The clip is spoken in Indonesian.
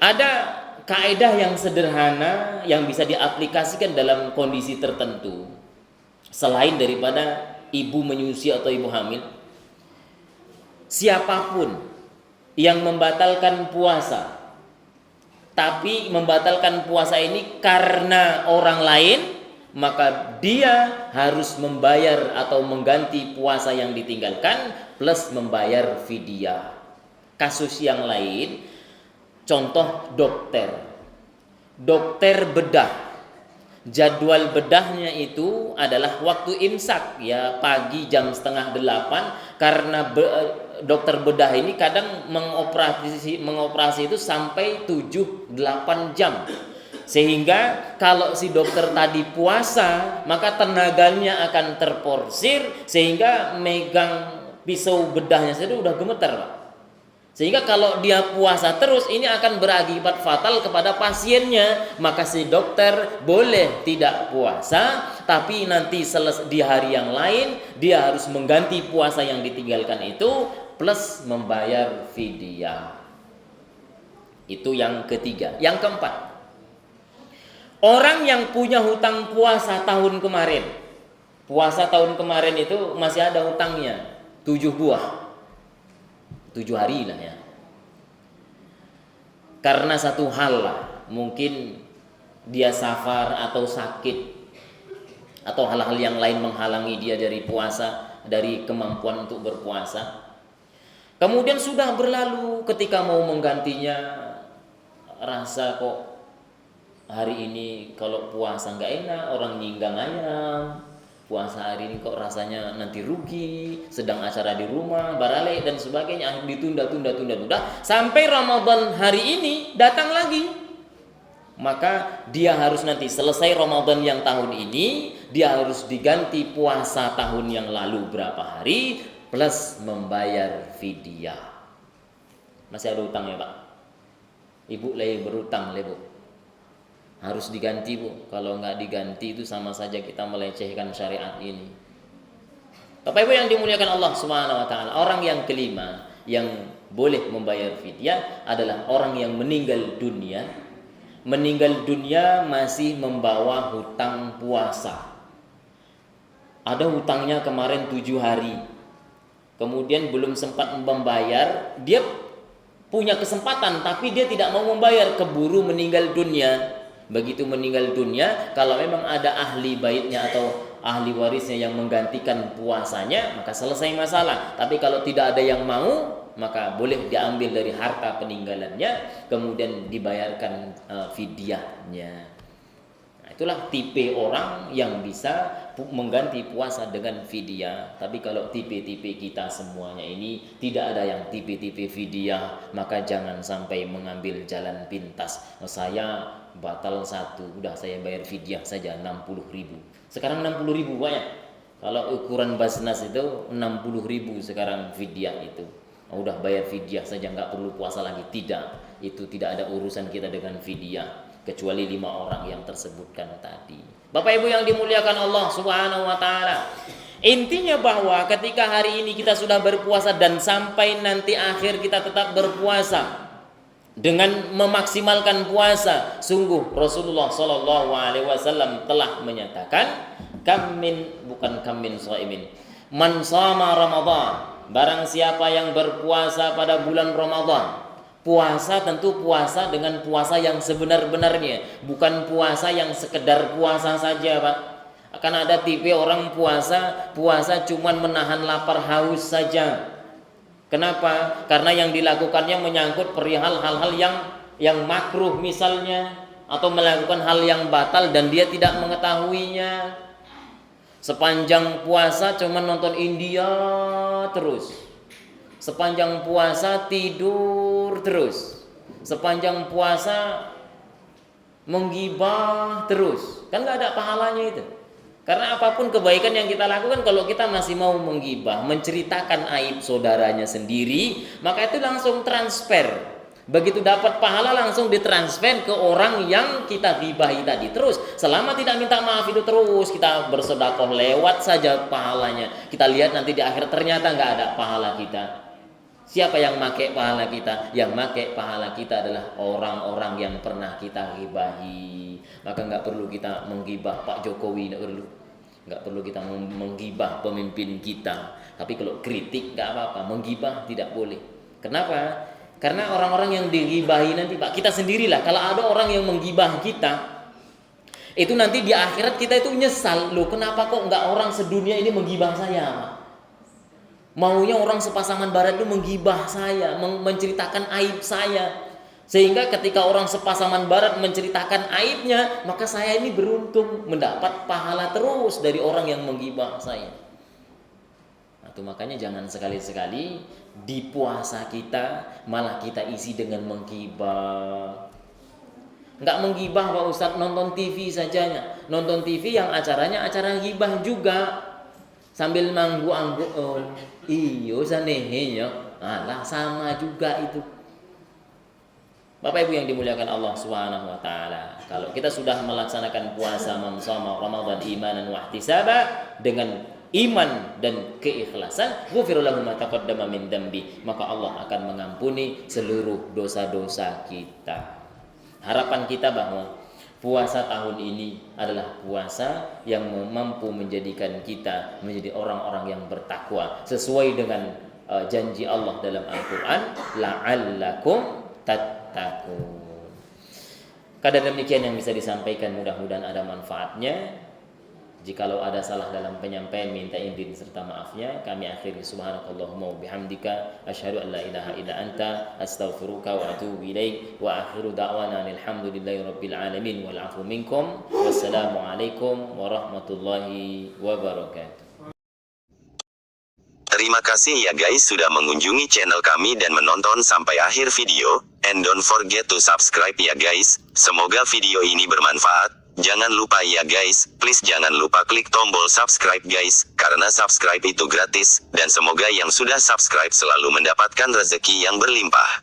Ada kaidah yang sederhana yang bisa diaplikasikan dalam kondisi tertentu. Selain daripada ibu menyusui atau ibu hamil, siapapun yang membatalkan puasa, tapi membatalkan puasa ini karena orang lain, maka dia harus membayar atau mengganti puasa yang ditinggalkan plus membayar fidyah. Kasus yang lain, contoh dokter bedah, jadwal bedahnya itu adalah waktu imsak, ya pagi jam setengah 8, karena dokter bedah ini kadang mengoperasi itu sampai 7-8 jam, sehingga kalau si dokter tadi puasa maka tenaganya akan terporsir sehingga megang pisau bedahnya saja udah gemeter, Pak. Sehingga kalau dia puasa terus ini akan berakibat fatal kepada pasiennya. Maka si dokter boleh tidak puasa, tapi nanti di hari yang lain dia harus mengganti puasa yang ditinggalkan itu plus membayar fidyah. Itu yang ketiga. Yang keempat, orang yang punya hutang puasa tahun kemarin. Puasa tahun kemarin itu masih ada hutangnya 7 buah, 7 hari lah ya. Karena satu hal lah, mungkin dia safar atau sakit atau hal-hal yang lain menghalangi dia dari puasa, dari kemampuan untuk berpuasa. Kemudian sudah berlalu, ketika mau menggantinya rasa kok hari ini kalau puasa nggak enak, orang nyinggang ayam. Puasa hari ini kok rasanya nanti rugi, sedang acara di rumah, barale dan sebagainya, ditunda sampai Ramadan hari ini datang lagi. Maka dia harus nanti selesai Ramadan yang tahun ini, dia harus diganti puasa tahun yang lalu berapa hari plus membayar fidyah. Masih ada utang ya, Pak? Ibu lagi berutang, Bu. Harus diganti, Bu. Kalau nggak diganti itu sama saja kita melecehkan syariat ini. Bapak Ibu yang dimuliakan Allah Subhanahu wa taala, orang yang kelima yang boleh membayar fidyah adalah orang yang meninggal dunia. Meninggal dunia masih membawa hutang puasa. Ada hutangnya kemarin 7 hari. Kemudian belum sempat membayar, dia punya kesempatan tapi dia tidak mau membayar, keburu meninggal dunia. Begitu meninggal dunia, kalau memang ada ahli baitnya atau ahli warisnya yang menggantikan puasanya, maka selesai masalah. Tapi kalau tidak ada yang mau, maka boleh diambil dari harta peninggalannya, kemudian dibayarkan fidyahnya. Nah, itulah tipe orang yang bisa mengganti puasa dengan fidyah. Tapi kalau tipe-tipe kita semuanya ini tidak ada yang tipe-tipe fidyah, maka jangan sampai mengambil jalan pintas. Saya batal satu, udah saya bayar fidyah saja 60.000. Sekarang 60.000 banyak. Kalau ukuran Basnas itu 60.000 sekarang fidyah itu. Udah bayar fidyah saja, nggak perlu puasa lagi. Tidak, itu tidak ada urusan kita dengan fidyah, kecuali 5 orang yang tersebutkan tadi. Bapak Ibu yang dimuliakan Allah Subhanahu wa taala, intinya bahwa ketika hari ini kita sudah berpuasa dan sampai nanti akhir kita tetap berpuasa dengan memaksimalkan puasa, sungguh Rasulullah Shallallahu Alaihi Wasallam telah menyatakan, kamin shaimin man shama Ramadan, barang siapa yang berpuasa pada bulan Ramadan. Puasa tentu puasa dengan puasa yang sebenar-benarnya, bukan puasa yang sekedar puasa saja, Pak. Akan ada tipe orang puasa cuman menahan lapar haus saja. Kenapa? Karena yang dilakukannya menyangkut perihal hal-hal yang makruh misalnya, atau melakukan hal yang batal dan dia tidak mengetahuinya. Sepanjang puasa cuma nonton India terus. Sepanjang puasa tidur terus. Sepanjang puasa menggibah terus. Kan gak ada pahalanya itu. Karena apapun kebaikan yang kita lakukan, kalau kita masih mau menggibah, menceritakan aib saudaranya sendiri, maka itu langsung transfer. Begitu dapat pahala langsung ditransfer ke orang yang kita gibahi tadi. Terus selama tidak minta maaf itu terus kita bersedekah, lewat saja pahalanya. Kita lihat nanti di akhir ternyata nggak ada pahala kita. Siapa yang pakai pahala kita? Yang pakai pahala kita adalah orang-orang yang pernah kita gibahi. Maka nggak perlu kita menggibah Pak Jokowi, nggak perlu kita menggibah pemimpin kita. Tapi kalau kritik nggak apa-apa, menggibah tidak boleh. Kenapa? Karena orang-orang yang digibahi nanti, Pak, kita sendirilah. Kalau ada orang yang menggibah kita, itu nanti di akhirat kita itu nyesal. Loh, kenapa kok nggak orang sedunia ini menggibah saya, Pak? Maunya orang sepasaman barat itu menggibah saya, menceritakan aib saya. Sehingga ketika orang sepasaman barat menceritakan aibnya, maka saya ini beruntung mendapat pahala terus dari orang yang menggibah saya. Nah, itu makanya jangan sekali-sekali di puasa kita malah kita isi dengan menggibah. Nggak menggibah Pak Ustadz, nonton TV sajanya. Nonton TV yang acaranya acara gibah juga. Sambil manggu-anggu, oh iyo sanehnya, alah sama juga itu. Bapak Ibu yang dimuliakan Allah Subhanahu wa taala, kalau kita sudah melaksanakan puasa mensama Ramadan imanan wa ihtisaba dengan iman dan keikhlasan, ghufira lahu ma taqaddama min dambi, maka Allah akan mengampuni seluruh dosa-dosa kita. Harapan kita bahwa puasa tahun ini adalah puasa yang mampu menjadikan kita menjadi orang-orang yang bertakwa sesuai dengan janji Allah dalam Al-Qur'an, la'allakum tattaqun. Kadar demikian yang bisa disampaikan, mudah-mudahan ada manfaatnya. Jikalau ada salah dalam penyampaian, minta izin serta maafnya. Kami akhiri subhanakallahumma wa bihamdika asyhadu an la ilaha illa anta astaghfiruka wa atubu ilaik wa akhiru da'wana alhamdulillahi rabbil alamin wal afu minkum. Wassalamu alaikum warahmatullahi wabarakatuh. Terima kasih ya guys sudah mengunjungi channel kami dan menonton sampai akhir video. And don't forget to subscribe ya guys. Semoga video ini bermanfaat. Jangan lupa ya guys, please jangan lupa klik tombol subscribe guys, karena subscribe itu gratis, dan semoga yang sudah subscribe selalu mendapatkan rezeki yang berlimpah.